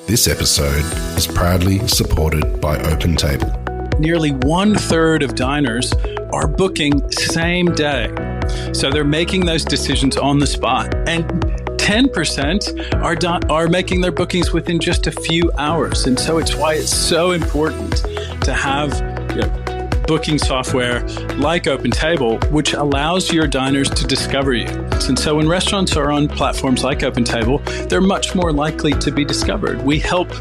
This episode is proudly supported by OpenTable. Nearly 1/3 of diners are booking same day. So they're making those decisions on the spot. And 10% are making their bookings within just a few hours. And so it's why it's so important to have booking software like OpenTable, which allows your diners to discover you. And so when restaurants are on platforms like OpenTable, they're much more likely to be discovered. We help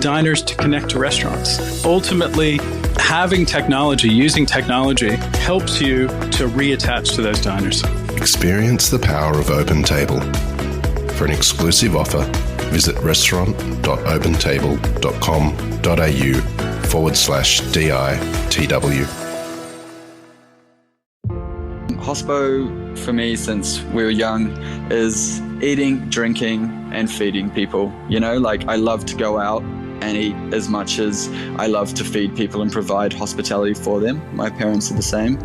diners to connect to restaurants. Ultimately, having technology, using technology, helps you to reattach to those diners. Experience the power of OpenTable. For an exclusive offer, visit restaurant.opentable.com.au/DITW. Hospo, for me, since we were young, is eating, drinking, and feeding people. I love to go out and eat as much as I love to feed people and provide hospitality for them. My parents are the same.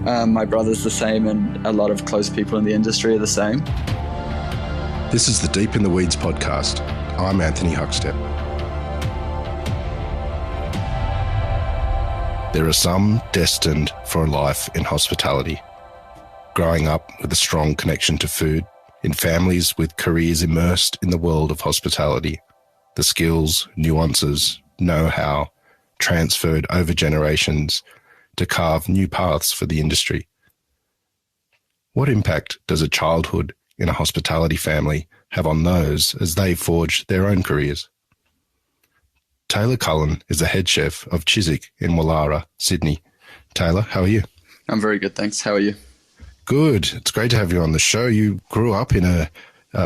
My brother's the same, and a lot of close people in the industry are the same. This is the Deep in the Weeds podcast. I'm Anthony Huckstep. There are some destined for a life in hospitality, growing up with a strong connection to food, in families with careers immersed in the world of hospitality. The skills, nuances, know-how transferred over generations to carve new paths for the industry. What impact does a childhood in a hospitality family have on those as they forge their own careers? Taylor Cullen is the head chef of Chiswick in Wallara, Sydney. Taylor, how are you? I'm very good, thanks. How are you? Good. It's great to have you on the show. You grew up in a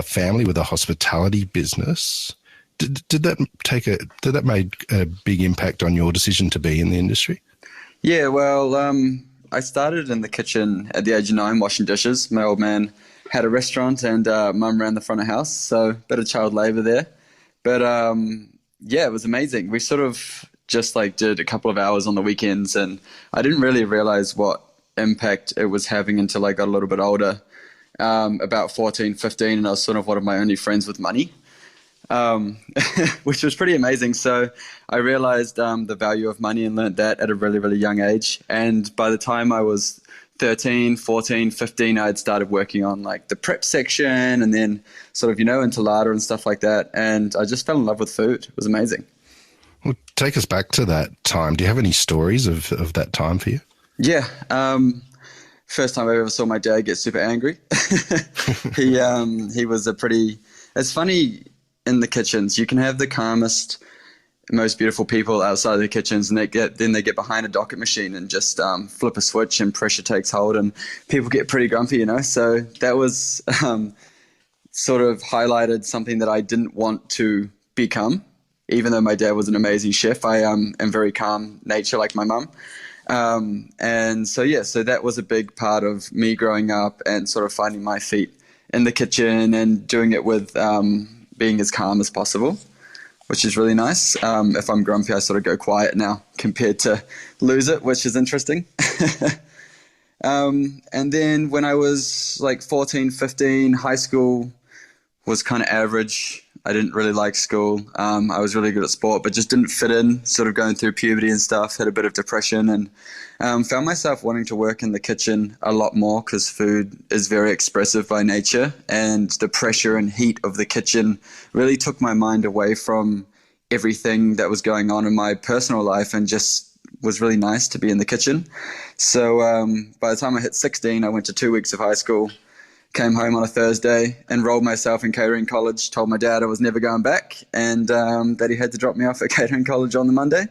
family with a hospitality business. Did that make a big impact on your decision to be in the industry? Yeah, well, I started in the kitchen at the age of 9 washing dishes. My old man had a restaurant and mum ran the front of house, so a bit of child labour there. But yeah, it was amazing. We sort of just did a couple of hours on the weekends, and I didn't really realise what impact it was having until I got a little bit older, about 14, 15, and I was sort of one of my only friends with money. Which was pretty amazing. So I realized the value of money and learned that at a really, really young age. And by the time I was 13, 14, 15, I had started working on the prep section and then sort of, into larder and stuff like that. And I just fell in love with food. It was amazing. Well, take us back to that time. Do you have any stories of that time for you? Yeah. First time I ever saw my dad get super angry. He was it's funny. In the kitchens, you can have the calmest, most beautiful people outside of the kitchens, and they get behind a docket machine and just flip a switch, and pressure takes hold, and people get pretty grumpy, So that was sort of highlighted something that I didn't want to become, even though my dad was an amazing chef. I am very calm nature, like my mum, and so that was a big part of me growing up and sort of finding my feet in the kitchen and doing it with being as calm as possible, which is really nice. If I'm grumpy, I sort of go quiet now compared to lose it, which is interesting. And then when I was 14, 15, high school was kind of average. I didn't really like school. I was really good at sport, but just didn't fit in, sort of going through puberty and stuff, had a bit of depression, and found myself wanting to work in the kitchen a lot more because food is very expressive by nature, and the pressure and heat of the kitchen really took my mind away from everything that was going on in my personal life and just was really nice to be in the kitchen. So by the time I hit 16, I went to 2 weeks of high school, came home on a Thursday, enrolled myself in catering college, told my dad I was never going back, and that he had to drop me off at catering college on the Monday.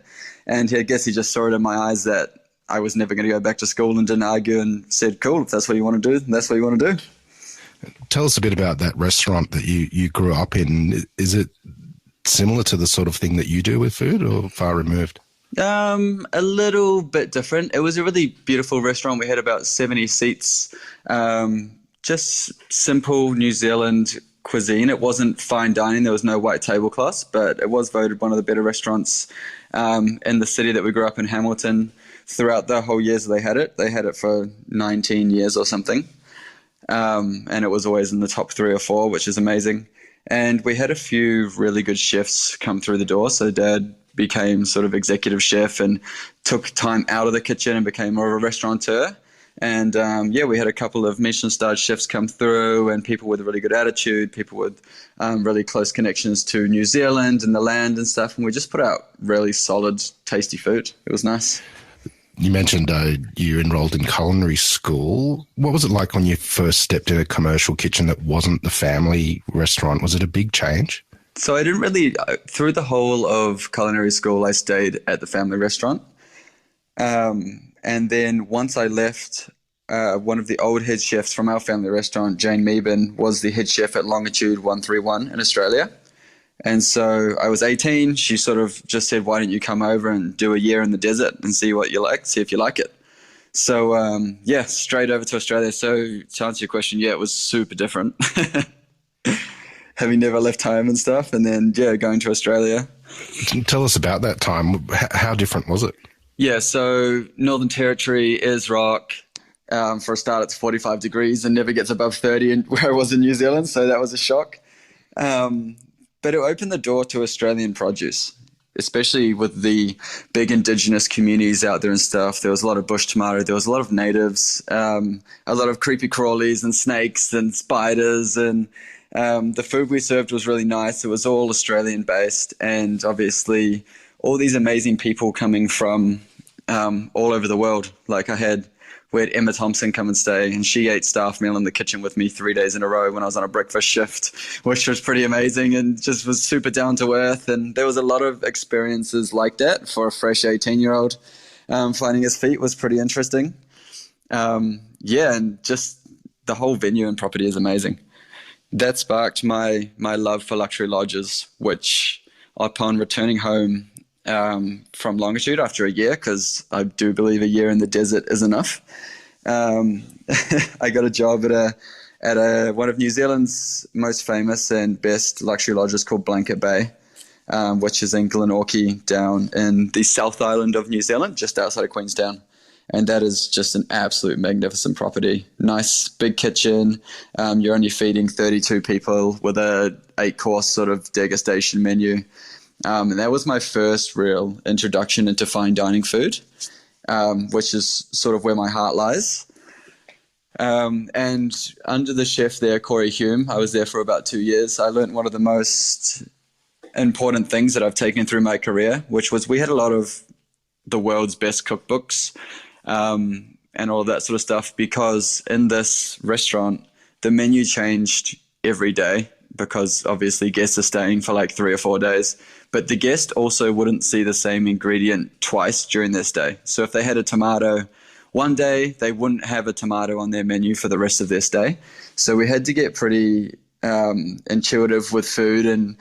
And I guess he just saw it in my eyes that I was never going to go back to school, and didn't argue, and said, cool, if that's what you want to do, then that's what you want to do. Tell us a bit about that restaurant that you grew up in. Is it similar to the sort of thing that you do with food, or far removed? A little bit different. It was a really beautiful restaurant. We had about 70 seats, just simple New Zealand cuisine. It wasn't fine dining. There was no white tablecloths, but it was voted one of the better restaurants in the city that we grew up in, Hamilton. Throughout the whole years they had it for 19 years or something. And it was always in the top 3 or 4, which is amazing. And we had a few really good chefs come through the door. So Dad became sort of executive chef and took time out of the kitchen and became more of a restaurateur. And we had a couple of Michelin-starred chefs come through, and people with a really good attitude, people with really close connections to New Zealand and the land and stuff. And we just put out really solid, tasty food. It was nice. You mentioned you enrolled in culinary school. What was it like when you first stepped in a commercial kitchen that wasn't the family restaurant? Was it a big change? So I didn't really, through the whole of culinary school, I stayed at the family restaurant. And then once I left, one of the old head chefs from our family restaurant, Jane Meeben, was the head chef at Longitude 131 in Australia. And so I was 18. She sort of just said, why don't you come over and do a year in the desert and see what you like, see if you like it. So, straight over to Australia. So to answer your question, it was super different. Having never left home and stuff. And then, going to Australia. Tell us about that time. How different was it? Yeah, so Northern Territory is rock. For a start, it's 45 degrees and never gets above 30 where I was in New Zealand. So that was a shock. But it opened the door to Australian produce, especially with the big Indigenous communities out there and stuff. There was a lot of bush tomato. There was a lot of natives, a lot of creepy crawlies and snakes and spiders. And the food we served was really nice. It was all Australian based, and obviously all these amazing people coming from all over the world. Like we had Emma Thompson come and stay, and she ate staff meal in the kitchen with me 3 days in a row when I was on a breakfast shift, which was pretty amazing and just was super down to earth. And there was a lot of experiences like that for a fresh 18-year-old. Finding his feet was pretty interesting. And just the whole venue and property is amazing. That sparked my love for luxury lodges, which upon returning home from Longitude after a year, because I do believe a year in the desert is enough. I got a job at one of New Zealand's most famous and best luxury lodges called Blanket Bay, which is in Glenorchy down in the South Island of New Zealand, just outside of Queenstown. And that is just an absolute magnificent property. Nice big kitchen. You're only feeding 32 people with a 8-course sort of degustation menu. And that was my first real introduction into fine dining food, which is sort of where my heart lies. And under the chef there, Corey Hume, I was there for about 2 years. I learned one of the most important things that I've taken through my career, which was we had a lot of the world's best cookbooks and all of that sort of stuff, because in this restaurant, the menu changed every day because obviously guests are staying for like 3 or 4 days. But the guest also wouldn't see the same ingredient twice during their stay. So if they had a tomato one day, they wouldn't have a tomato on their menu for the rest of their stay. So we had to get pretty intuitive with food and,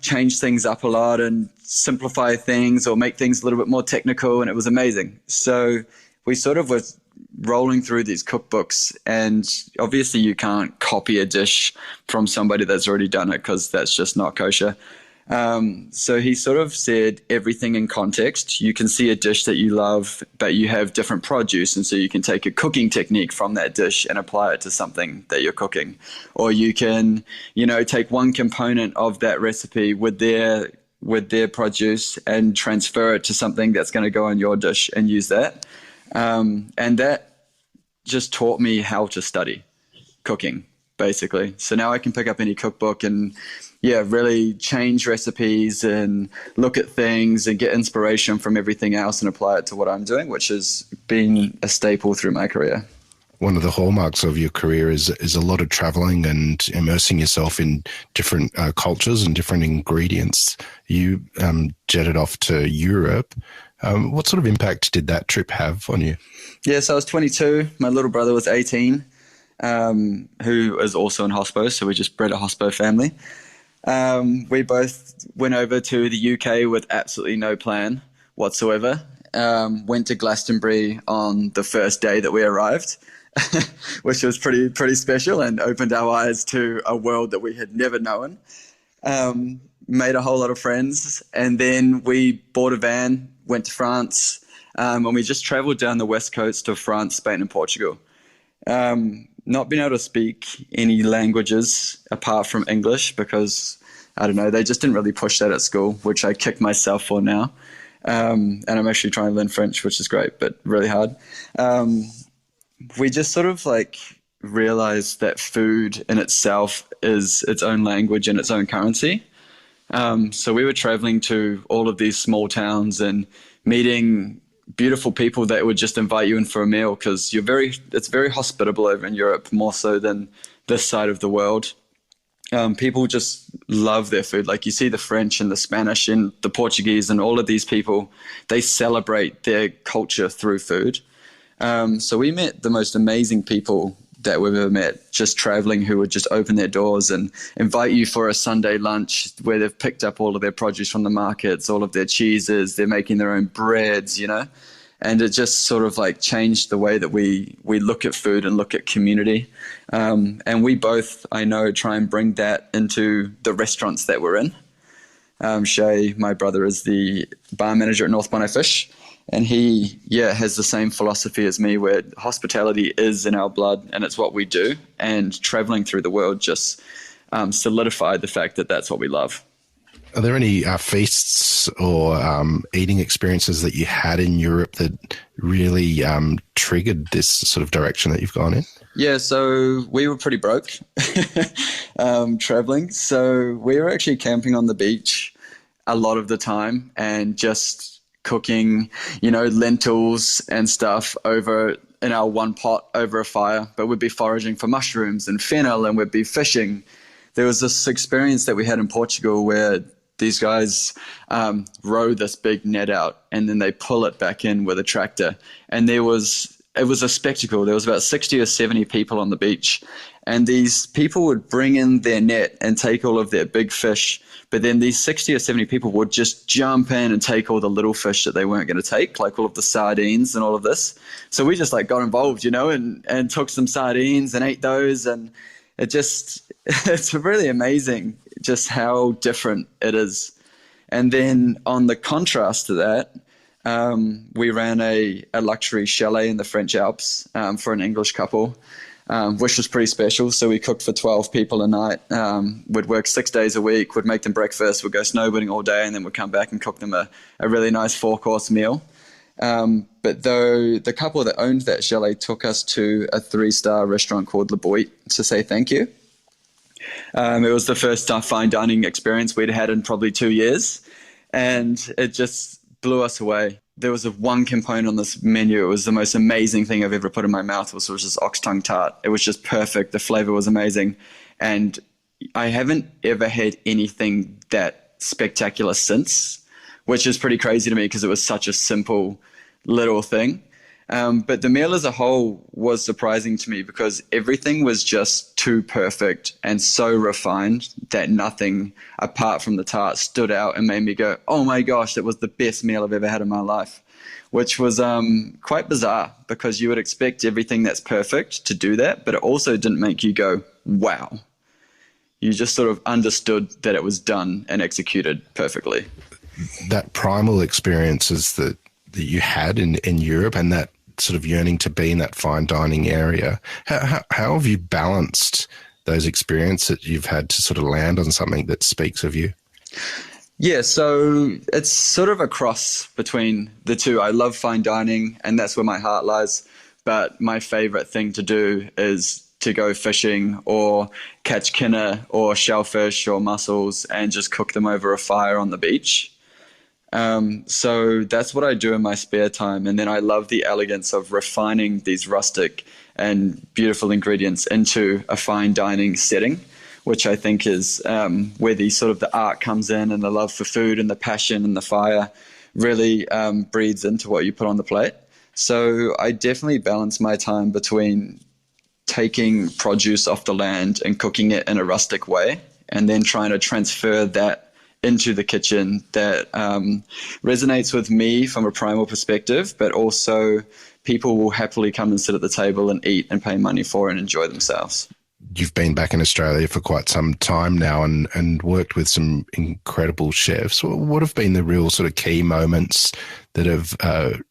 change things up a lot and simplify things or make things a little bit more technical. And it was amazing. So we sort of was rolling through these cookbooks, and obviously you can't copy a dish from somebody that's already done it because that's just not kosher. So he sort of said everything in context. You can see a dish that you love, but you have different produce. And so you can take a cooking technique from that dish and apply it to something that you're cooking. Or you can, take one component of that recipe with their produce and transfer it to something that's going to go on your dish and use that. And that just taught me how to study cooking, basically. So now I can pick up any cookbook and really change recipes and look at things and get inspiration from everything else and apply it to what I'm doing, which has been a staple through my career. One of the hallmarks of your career is a lot of traveling and immersing yourself in different cultures and different ingredients. You jetted off to Europe. What sort of impact did that trip have on you? Yeah, so I was 22. My little brother was 18, who is also in hospo, so we just bred a hospo family. We both went over to the UK with absolutely no plan whatsoever. Went to Glastonbury on the first day that we arrived, which was pretty special and opened our eyes to a world that we had never known. Made a whole lot of friends, and then we bought a van, went to France, and we just traveled down the west coast of France, Spain, and Portugal. Not being able to speak any languages apart from English because, I don't know, they just didn't really push that at school, which I kick myself for now. And I'm actually trying to learn French, which is great, but really hard. We just sort of like realized that food in itself is its own language and its own currency. So we were traveling to all of these small towns and meeting beautiful people that would just invite you in for a meal because it's very hospitable over in Europe, more so than this side of the world. People just love their food. Like you see the French and the Spanish and the Portuguese and all of these people, they celebrate their culture through food. So we met the most amazing people that we've ever met, just traveling, who would just open their doors and invite you for a Sunday lunch where they've picked up all of their produce from the markets, all of their cheeses, they're making their own breads, you know? And it just sort of like changed the way that we look at food and look at community. And we both, I know, try and bring that into the restaurants that we're in. Shay, my brother, is the bar manager at North Bondi Fish. And he, has the same philosophy as me, where hospitality is in our blood and it's what we do. And traveling through the world just solidified the fact that that's what we love. Are there any feasts or eating experiences that you had in Europe that really triggered this sort of direction that you've gone in? Yeah, so we were pretty broke traveling. So we were actually camping on the beach a lot of the time and just cooking, lentils and stuff over in our one pot over a fire, but we'd be foraging for mushrooms and fennel and we'd be fishing. There was this experience that we had in Portugal where these guys row this big net out and then they pull it back in with a tractor. And it was a spectacle. There was about 60 or 70 people on the beach. And these people would bring in their net and take all of their big fish. But then these 60 or 70 people would just jump in and take all the little fish that they weren't going to take, like all of the sardines and all of this. So we just like got involved, and took some sardines and ate those. And it's really amazing just how different it is. And then on the contrast to that, we ran a luxury chalet in the French Alps for an English couple, which was pretty special. So we cooked for 12 people a night. We'd work 6 days a week, would make them breakfast, would go snowboarding all day, and then we'd come back and cook them a really nice 4-course meal. But though the couple that owned that chalet took us to a 3-star restaurant called Le Boit to say thank you. It was the first fine dining experience we'd had in probably 2 years, and it just blew us away. There was one component on this menu. It was the most amazing thing I've ever put in my mouth, which was this ox tongue tart. It was just perfect. The flavor was amazing. And I haven't ever had anything that spectacular since, which is pretty crazy to me because it was such a simple little thing. But the meal as a whole was surprising to me because everything was just too perfect and so refined that nothing apart from the tart stood out and made me go, oh my gosh, that was the best meal I've ever had in my life, which was quite bizarre because you would expect everything that's perfect to do that, but it also didn't make you go, wow. You just sort of understood that it was done and executed perfectly. That primal experiences that you had in Europe and that sort of yearning to be in that fine dining area, how have you balanced those experiences that you've had to sort of land on something that speaks of you? Yeah, so it's sort of a cross between the two. I love fine dining and that's where my heart lies, but my favorite thing to do is to go fishing or catch kinna or shellfish or mussels and just cook them over a fire on the beach. So that's what I do in my spare time. And then I love the elegance of refining these rustic and beautiful ingredients into a fine dining setting, which I think is where the art comes in, and the love for food and the passion and the fire really breeds into what you put on the plate. So I definitely balance my time between taking produce off the land and cooking it in a rustic way, and then trying to transfer that into the kitchen that resonates with me from a primal perspective, but also people will happily come and sit at the table and eat and pay money for and enjoy themselves. You've been back in Australia for quite some time now and worked with some incredible chefs. What have been the real sort of key moments that have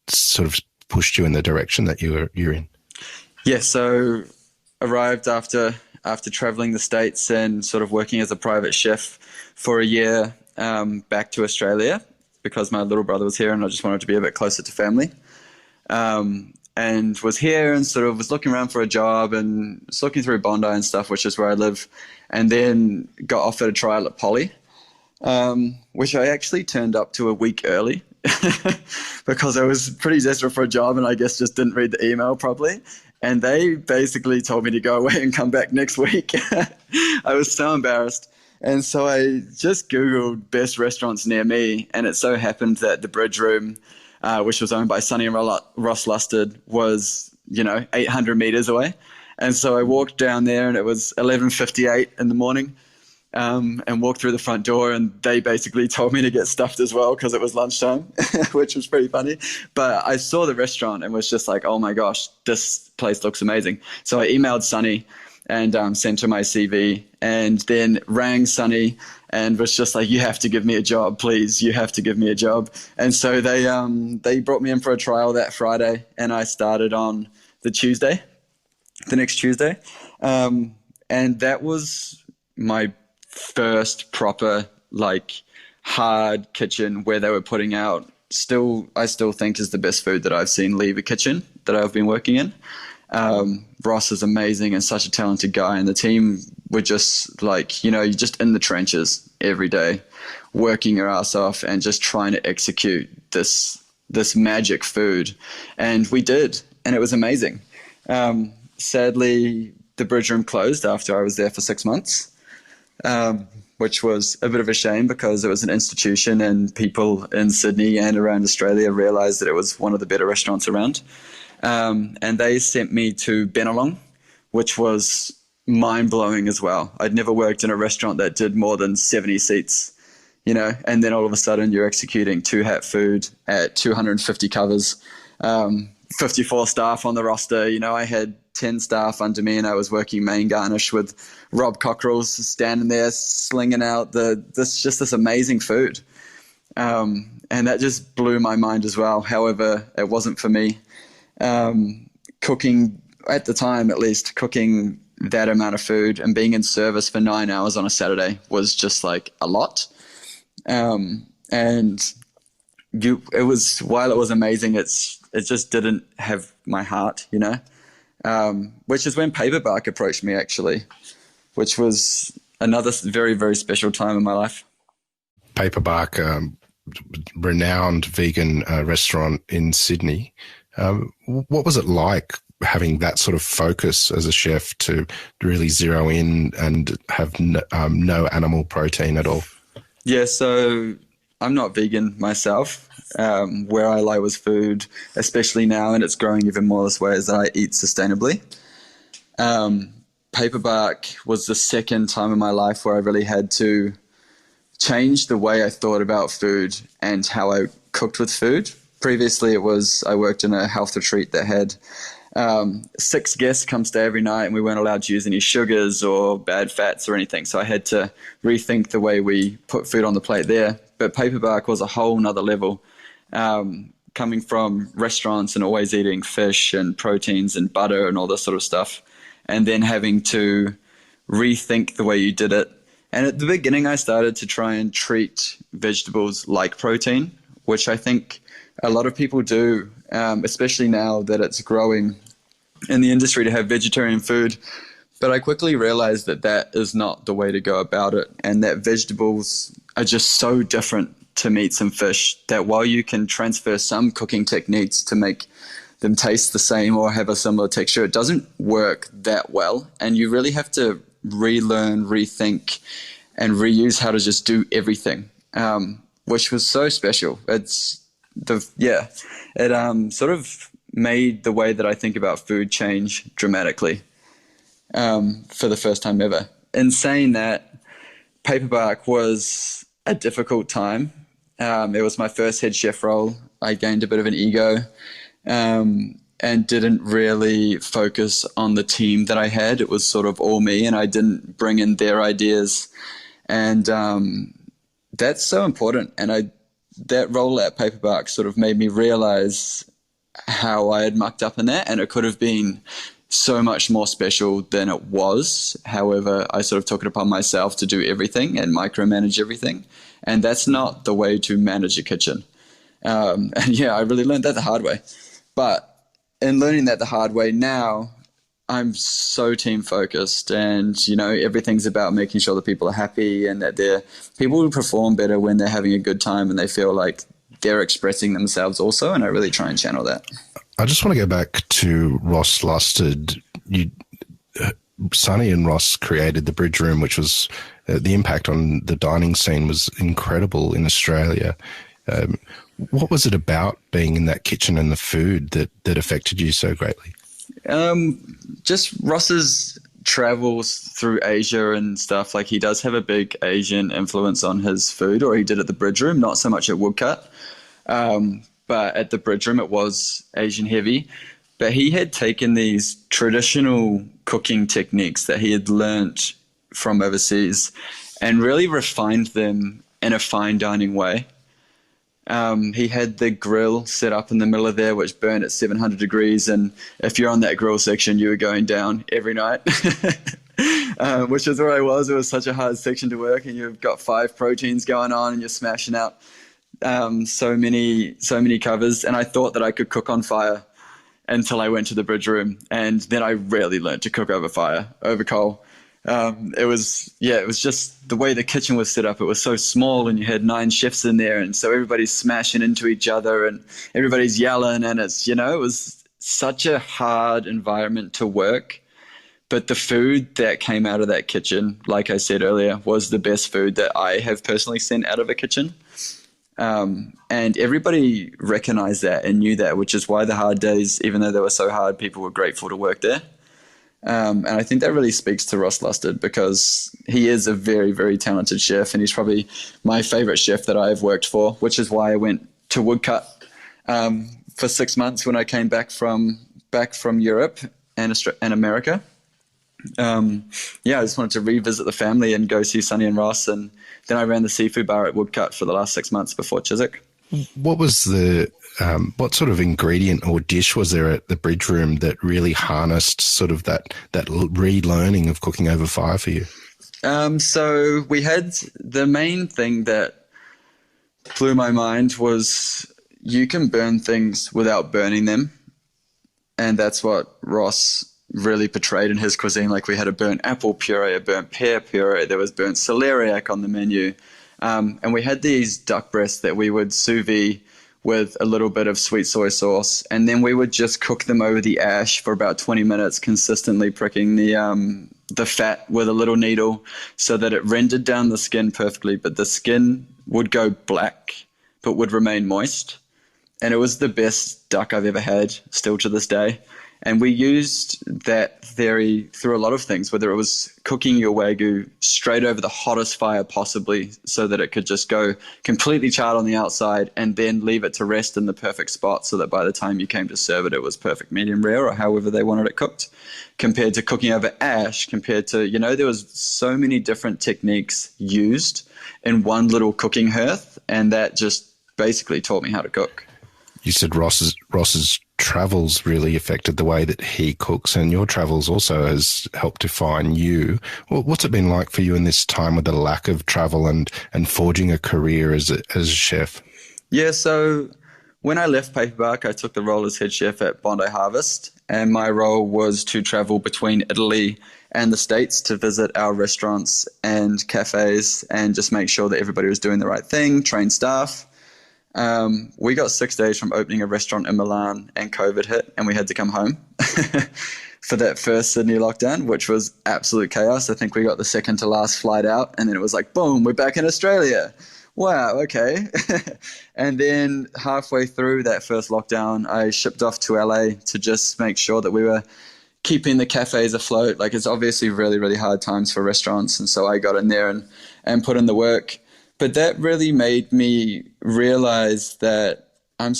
sort of pushed you in the direction that you're in? Yeah, so arrived after traveling the States and sort of working as a private chef for a year, back to Australia because my little brother was here and I just wanted to be a bit closer to family. And was here and sort of was looking around for a job and was looking through Bondi and stuff, which is where I live, and then got offered a trial at Poly, which I actually turned up to a week early because I was pretty desperate for a job and I guess just didn't read the email properly. And they basically told me to go away and come back next week. I was so embarrassed. And so I just Googled best restaurants near me, and it so happened that the Bridge Room, which was owned by Sonny and Ross Lusted, was, 800 meters away. And so I walked down there and it was 11:58 in the morning, and walked through the front door, and they basically told me to get stuffed as well because it was lunchtime, which was pretty funny. But I saw the restaurant and was just like, oh my gosh, this place looks amazing. So I emailed Sonny and sent her my CV, and then rang Sonny and was just like, you have to give me a job, please. You have to give me a job. And so they brought me in for a trial that Friday, and I started on the next Tuesday. And that was my first proper, hard kitchen where they were putting out I still think is the best food that I've seen leave a kitchen that I've been working in. Ross is amazing and such a talented guy, and the team were just you're just in the trenches every day, working your ass off and just trying to execute this magic food. And we did, and it was amazing. Sadly, the Bridge Room closed after I was there for 6 months, which was a bit of a shame because it was an institution and people in Sydney and around Australia realized that it was one of the better restaurants around. And they sent me to Benelong, which was mind-blowing as well. I'd never worked in a restaurant that did more than 70 seats, and then all of a sudden you're executing two-hat food at 250 covers, 54 staff on the roster. I had 10 staff under me and I was working main garnish with Rob Cockerell's standing there slinging out this amazing food. And that just blew my mind as well. However, it wasn't for me. Cooking, at the time at least, cooking that amount of food and being in service for 9 hours on a Saturday was just a lot. And while it was amazing, it just didn't have my heart, which is when Paperbark approached me actually, which was another very, very special time in my life. Paperbark, renowned vegan restaurant in Sydney. What was it like having that sort of focus as a chef to really zero in and have no animal protein at all? Yeah, so I'm not vegan myself. Where I lie with food, especially now, and it's growing even more this way, is that I eat sustainably. Paperbark was the second time in my life where I really had to change the way I thought about food and how I cooked with food. Previously, I worked in a health retreat that had 6 guests come stay every night, and we weren't allowed to use any sugars or bad fats or anything. So I had to rethink the way we put food on the plate there. But Paperbark was a whole nother level. Coming from restaurants and always eating fish and proteins and butter and all this sort of stuff, and then having to rethink the way you did it. And at the beginning, I started to try and treat vegetables like protein, which I think a lot of people do, especially now that it's growing in the industry to have vegetarian food. But I quickly realized that is not the way to go about it, and that vegetables are just so different to meats and fish that while you can transfer some cooking techniques to make them taste the same or have a similar texture, it doesn't work that well. And you really have to relearn, rethink, and reuse how to just do everything, which was so special. It sort of made the way that I think about food change dramatically for the first time ever. In saying that, Paperbark was a difficult time. It was my first head chef role. I gained a bit of an ego and didn't really focus on the team that I had. It was sort of all me, and I didn't bring in their ideas. And that's so important. And that role at Paperbark sort of made me realize how I had mucked up in that, and it could have been so much more special than it was. However, I sort of took it upon myself to do everything and micromanage everything. And that's not the way to manage a kitchen. And yeah, I really learned that the hard way. But in learning that the hard way now, I'm so team focused, and everything's about making sure that people are happy, and that people will perform better when they're having a good time and they feel like they're expressing themselves also. And I really try and channel that. I just want to go back to Ross Lusted. Sonny and Ross created the Bridge Room, which was the impact on the dining scene was incredible in Australia. What was it about being in that kitchen and the food that affected you so greatly? Just Ross's travels through Asia and stuff. Like, he does have a big Asian influence on his food, or he did at the Bridge Room, not so much at Woodcut. But at the Bridge Room, it was Asian heavy. But he had taken these traditional cooking techniques that he had learnt from overseas and really refined them in a fine dining way. He had the grill set up in the middle of there, which burned at 700 degrees. And if you're on that grill section, you were going down every night, which is where I was. It was such a hard section to work, and you've got 5 proteins going on and you're smashing out so many covers. And I thought that I could cook on fire until I went to the Bridge Room. And then I really learned to cook over coal. It was just the way the kitchen was set up. It was so small, and you had 9 chefs in there, and so everybody's smashing into each other and everybody's yelling, and it was such a hard environment to work. But the food that came out of that kitchen, like I said earlier, was the best food that I have personally sent out of a kitchen. And everybody recognized that and knew that, which is why the hard days, even though they were so hard, people were grateful to work there. And I think that really speaks to Ross Lusted, because he is a very, very talented chef, and he's probably my favorite chef that I've worked for, which is why I went to Woodcut for 6 months when I came back from Europe and America. I just wanted to revisit the family and go see Sonny and Ross, and then I ran the seafood bar at Woodcut for the last 6 months before Chiswick. What was what sort of ingredient or dish was there at the Bridge Room that really harnessed sort of that relearning of cooking over fire for you? So we had the main thing that blew my mind was you can burn things without burning them. And that's what Ross really portrayed in his cuisine. Like, we had a burnt apple puree, a burnt pear puree, there was burnt celeriac on the menu. And we had these duck breasts that we would sous vide with a little bit of sweet soy sauce, and then we would just cook them over the ash for about 20 minutes, consistently pricking the fat with a little needle so that it rendered down the skin perfectly, but the skin would go black but would remain moist. And it was the best duck I've ever had, still to this day. And we used that theory through a lot of things, whether it was cooking your Wagyu straight over the hottest fire possibly so that it could just go completely charred on the outside, and then leave it to rest in the perfect spot so that by the time you came to serve it, it was perfect medium rare or however they wanted it cooked, compared to cooking over ash, compared to, there was so many different techniques used in one little cooking hearth, and that just basically taught me how to cook. You said Ross's travels really affected the way that he cooks, and your travels also has helped define you. What's it been like for you in this time with the lack of travel and forging a career as a chef? Yeah, so when I left Paperbark, I took the role as head chef at Bondi Harvest, and my role was to travel between Italy and the States to visit our restaurants and cafes and just make sure that everybody was doing the right thing, train staff. We got 6 days from opening a restaurant in Milan, and COVID hit, and we had to come home for that first Sydney lockdown, which was absolute chaos. I think we got the second to last flight out, and then it was like, boom, we're back in Australia. Wow, okay. And then halfway through that first lockdown, I shipped off to LA to just make sure that we were keeping the cafes afloat. Like, it's obviously really, really hard times for restaurants, and so I got in there and put in the work. But that really made me realize that I've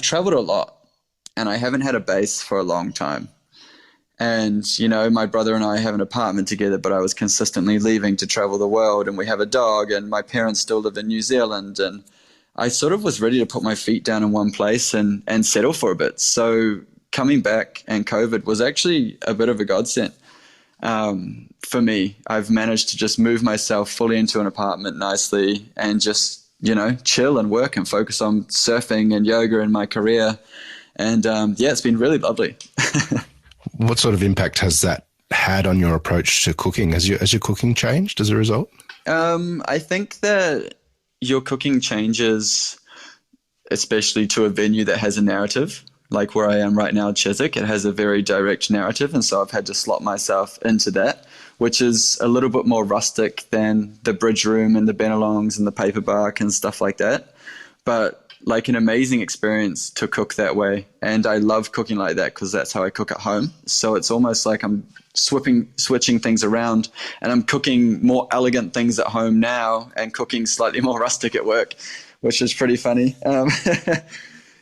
traveled a lot, and I haven't had a base for a long time. And, my brother and I have an apartment together, but I was consistently leaving to travel the world, and we have a dog, and my parents still live in New Zealand. And I sort of was ready to put my feet down in one place and settle for a bit. So coming back and COVID was actually a bit of a godsend. For me, I've managed to just move myself fully into an apartment nicely and just, chill and work and focus on surfing and yoga and my career. And it's been really lovely. What sort of impact has that had on your approach to cooking? Has your cooking changed as a result? I think that your cooking changes, especially to a venue that has a narrative. Like where I am right now, Chiswick, it has a very direct narrative. And so I've had to slot myself into that, which is a little bit more rustic than the bridge room and the Benelongs and the paper bark and stuff like that. But like an amazing experience to cook that way. And I love cooking like that because that's how I cook at home. So it's almost like I'm switching things around, and I'm cooking more elegant things at home now and cooking slightly more rustic at work, which is pretty funny.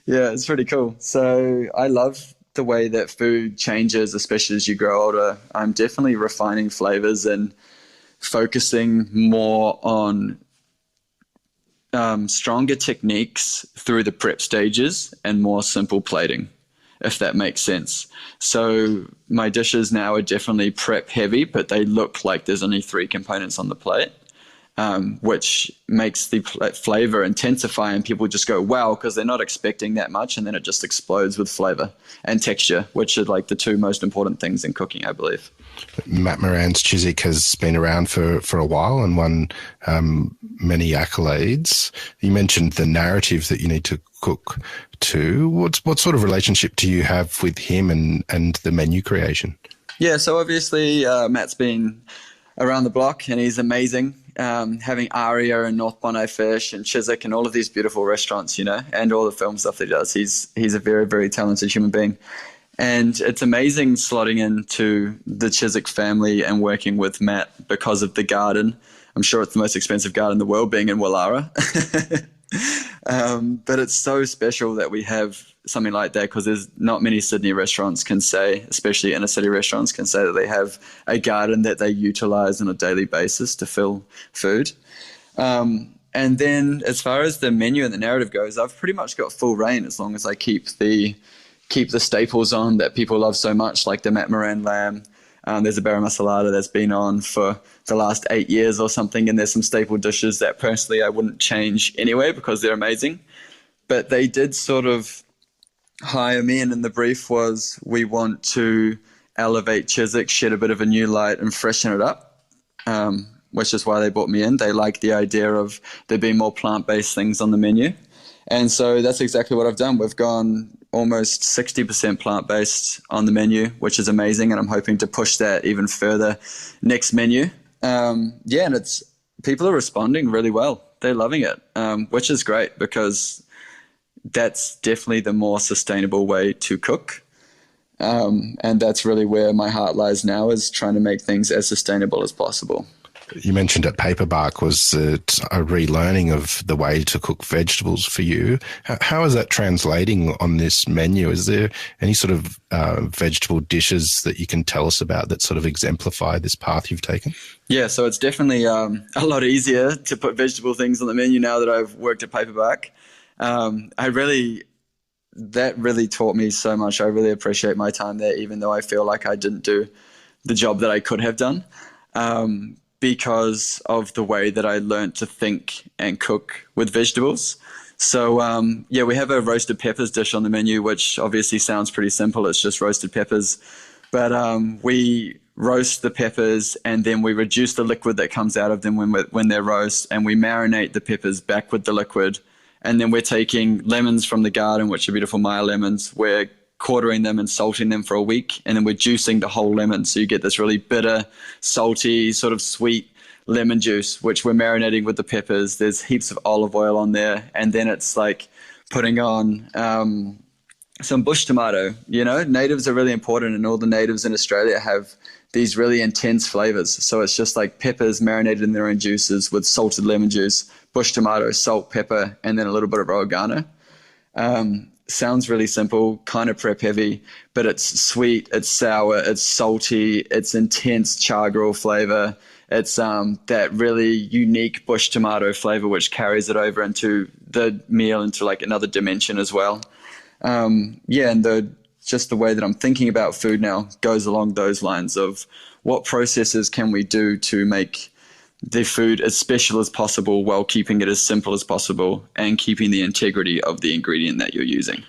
Yeah, it's pretty cool. So I love the way that food changes, especially as you grow older. I'm definitely refining flavors and focusing more on stronger techniques through the prep stages and more simple plating, if that makes sense. So my dishes now are definitely prep heavy, but they look like there's only 3 components on the plate, which makes the flavor intensify, and people just go, wow, because they're not expecting that much, and then it just explodes with flavor and texture, which are like the 2 most important things in cooking, I believe. Matt Moran's Chiswick has been around for a while and won many accolades. You mentioned the narrative that you need to cook to. What sort of relationship do you have with him and the menu creation? Yeah, so obviously Matt's been around the block and he's amazing. Having Aria and North Bondi Fish and Chiswick and all of these beautiful restaurants, and all the film stuff that he does. He's a very, very talented human being. And it's amazing slotting into the Chiswick family and working with Matt because of the garden. I'm sure it's the most expensive garden in the world, being in Wallara. But it's so special that we have something like that, because there's not many Sydney restaurants can say, especially inner city restaurants, can say that they have a garden that they utilize on a daily basis to fill food. And then as far as the menu and the narrative goes, I've pretty much got full reign as long as I keep the staples on that people love so much, like the Matt Moran lamb. There's a Barra Masalada that's been on for the last 8 years or something, and there's some staple dishes that personally I wouldn't change anyway because they're amazing. But they did sort of hire me, and the brief was, we want to elevate Chiswick, shed a bit of a new light and freshen it up, which is why they brought me in. They like the idea of there being more plant-based things on the menu. And so that's exactly what I've done. We've gone almost 60% plant-based on the menu, which is amazing, and I'm hoping to push that even further next menu. And people are responding really well. They're loving it, which is great, because that's definitely the more sustainable way to cook. And that's really where my heart lies now, is trying to make things as sustainable as possible. You mentioned at Paperbark was a relearning of the way to cook vegetables for you. How is that translating on this menu? Is there any sort of vegetable dishes that you can tell us about that sort of exemplify this path you've taken? Yeah, so it's definitely a lot easier to put vegetable things on the menu now that I've worked at Paperbark. That really taught me so much. I really appreciate my time there, even though I feel like I didn't do the job that I could have done. Because of the way that I learned to think and cook with vegetables. So, we have a roasted peppers dish on the menu, which obviously sounds pretty simple. It's just roasted peppers. But we roast the peppers, and then we reduce the liquid that comes out of them when they're roast, and we marinate the peppers back with the liquid. And then we're taking lemons from the garden, which are beautiful Maya lemons. We're quartering them and salting them for a week, and then we're juicing the whole lemon, so you get this really bitter, salty, sort of sweet lemon juice, which we're marinating with the peppers. There's heaps of olive oil on there, and then it's like putting on some bush tomato. Natives are really important, and all the natives in Australia have these really intense flavors. So it's just like peppers marinated in their own juices with salted lemon juice, bush tomato, salt, pepper, and then a little bit of oregano. Sounds really simple, kind of prep heavy, but it's sweet, it's sour, it's salty, it's intense char grill flavor. It's that really unique bush tomato flavor, which carries it over into the meal into like another dimension as well. And the just the way that I'm thinking about food now goes along those lines of what processes can we do to make the food as special as possible while keeping it as simple as possible and keeping the integrity of the ingredient that you're using.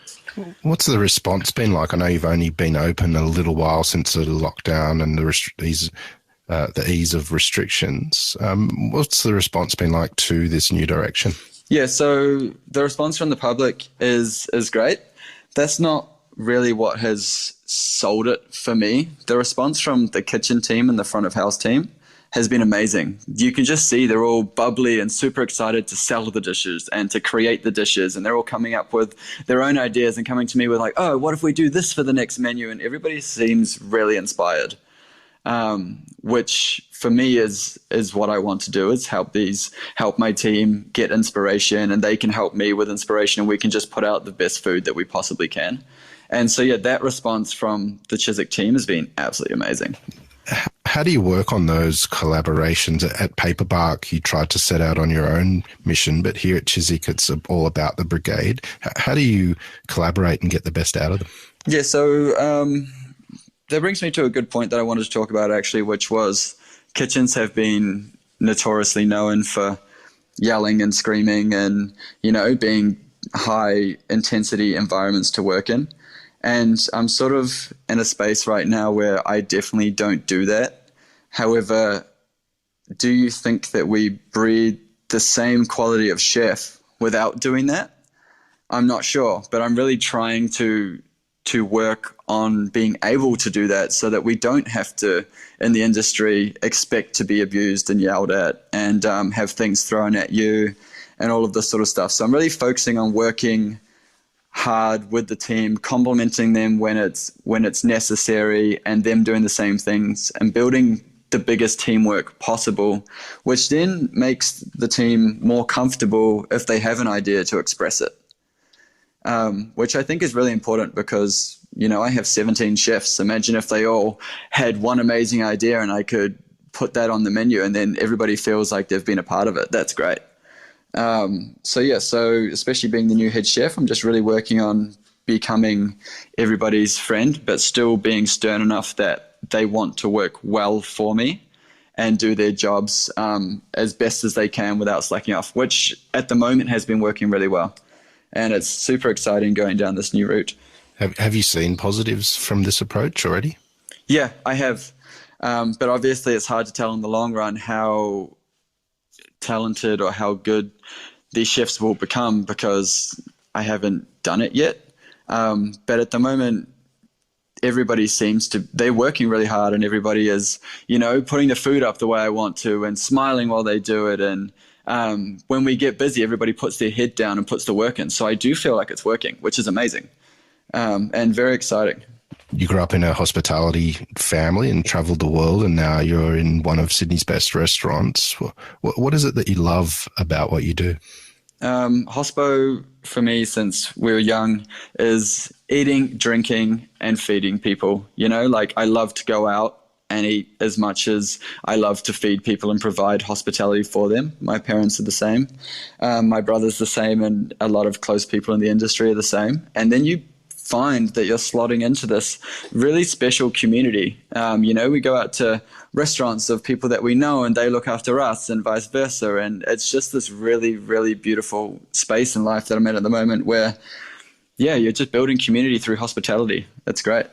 What's the response been like? I know you've only been open a little while since the lockdown and the ease of restrictions. What's the response been like to this new direction? Yeah, so the response from the public is great. That's not really what has sold it for me. The response from the kitchen team and the front of house team has been amazing. You can just see they're all bubbly and super excited to sell the dishes and to create the dishes. And they're all coming up with their own ideas and coming to me with like, oh, what if we do this for the next menu? And everybody seems really inspired, which for me is what I want to do, is help my team get inspiration, and they can help me with inspiration, and we can just put out the best food that we possibly can. And so, yeah, that response from the Chiswick team has been absolutely amazing. How do you work on those collaborations? At Paperbark, you tried to set out on your own mission, but here at Chiswick, it's all about the brigade. How do you collaborate and get the best out of them? Yeah, so that brings me to a good point that I wanted to talk about, actually, which was kitchens have been notoriously known for yelling and screaming and, being high intensity environments to work in. And I'm sort of in a space right now where I definitely don't do that. However, do you think that we breed the same quality of chef without doing that? I'm not sure, but I'm really trying to work on being able to do that so that we don't have to, in the industry, expect to be abused and yelled at and have things thrown at you and all of this sort of stuff. So I'm really focusing on working hard with the team, complimenting them when it's necessary, and them doing the same things and building the biggest teamwork possible, which then makes the team more comfortable if they have an idea to express it, which I think is really important because, I have 17 chefs. Imagine if they all had one amazing idea and I could put that on the menu and then everybody feels like they've been a part of it. That's great. So especially being the new head chef, I'm just really working on becoming everybody's friend, but still being stern enough that they want to work well for me and do their jobs as best as they can without slacking off, which at the moment has been working really well. And it's super exciting going down this new route. Have you seen positives from this approach already? Yeah, I have. But obviously it's hard to tell in the long run how talented or how good these chefs will become because I haven't done it yet. But at the moment, everybody they're working really hard, and everybody is, putting the food up the way I want to and smiling while they do it. And when we get busy, everybody puts their head down and puts the work in. So I do feel like it's working, which is amazing and very exciting. You grew up in a hospitality family and traveled the world, and now you're in one of Sydney's best restaurants. What is it that you love about what you do? Hospo, for me, since we were young, is eating, drinking, and feeding people. I love to go out and eat as much as I love to feed people and provide hospitality for them. My parents are the same. My brother's the same, and a lot of close people in the industry are the same. And then you find that you're slotting into this really special community. We go out to restaurants of people that we know and they look after us and vice versa. And it's just this really, really beautiful space in life that I'm in at the moment where, you're just building community through hospitality. It's great.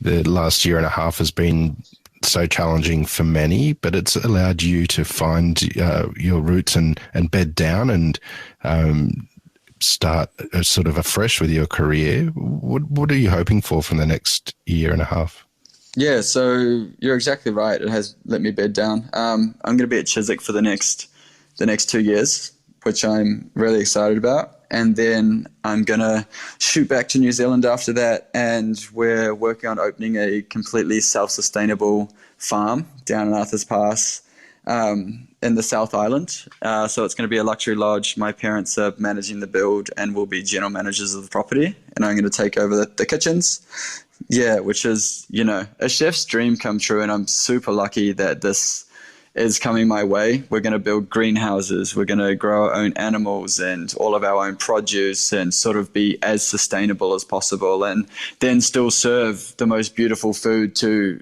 The last year and a half has been so challenging for many, but it's allowed you to find your roots and bed down and start sort of afresh with your career. What are you hoping for from the next year and a half? Yeah, so you're exactly right. It has let me bed down. I'm going to be at Chiswick for the next 2 years, which I'm really excited about. And then I'm going to shoot back to New Zealand after that. And we're working on opening a completely self-sustainable farm down in Arthur's Pass in the South Island. So it's going to be a luxury lodge. My parents are managing the build and will be general managers of the property. And I'm going to take over the kitchens. Yeah, which is, a chef's dream come true. And I'm super lucky that this is coming my way. We're going to build greenhouses. We're going to grow our own animals and all of our own produce and sort of be as sustainable as possible, and then still serve the most beautiful food to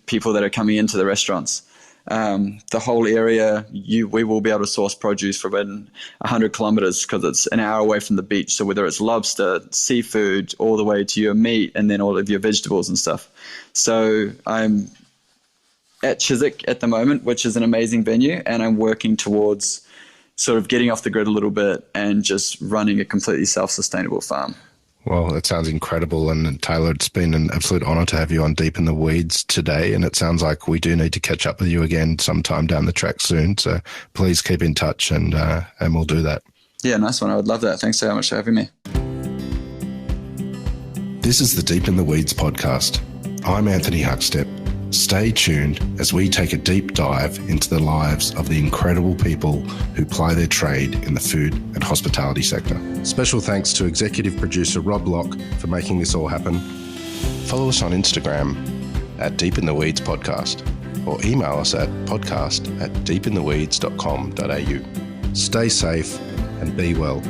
people that are coming into the restaurants. The whole area, we will be able to source produce for within 100 kilometers because it's an hour away from the beach. So whether it's lobster, seafood, all the way to your meat and then all of your vegetables and stuff. So I'm at Chiswick at the moment, which is an amazing venue, and I'm working towards sort of getting off the grid a little bit and just running a completely self-sustainable farm. Well, that sounds incredible. And Taylor, it's been an absolute honour to have you on Deep in the Weeds today. And it sounds like we do need to catch up with you again sometime down the track soon. So please keep in touch and we'll do that. Yeah, nice one. I would love that. Thanks so much for having me. This is the Deep in the Weeds podcast. I'm Anthony Huckstep. Stay tuned as we take a deep dive into the lives of the incredible people who ply their trade in the food and hospitality sector. Special thanks to executive producer Rob Locke for making this all happen. Follow us on Instagram at Deep in the Weeds Podcast or email us at podcast@deepintheweeds.com.au. Stay safe and be well.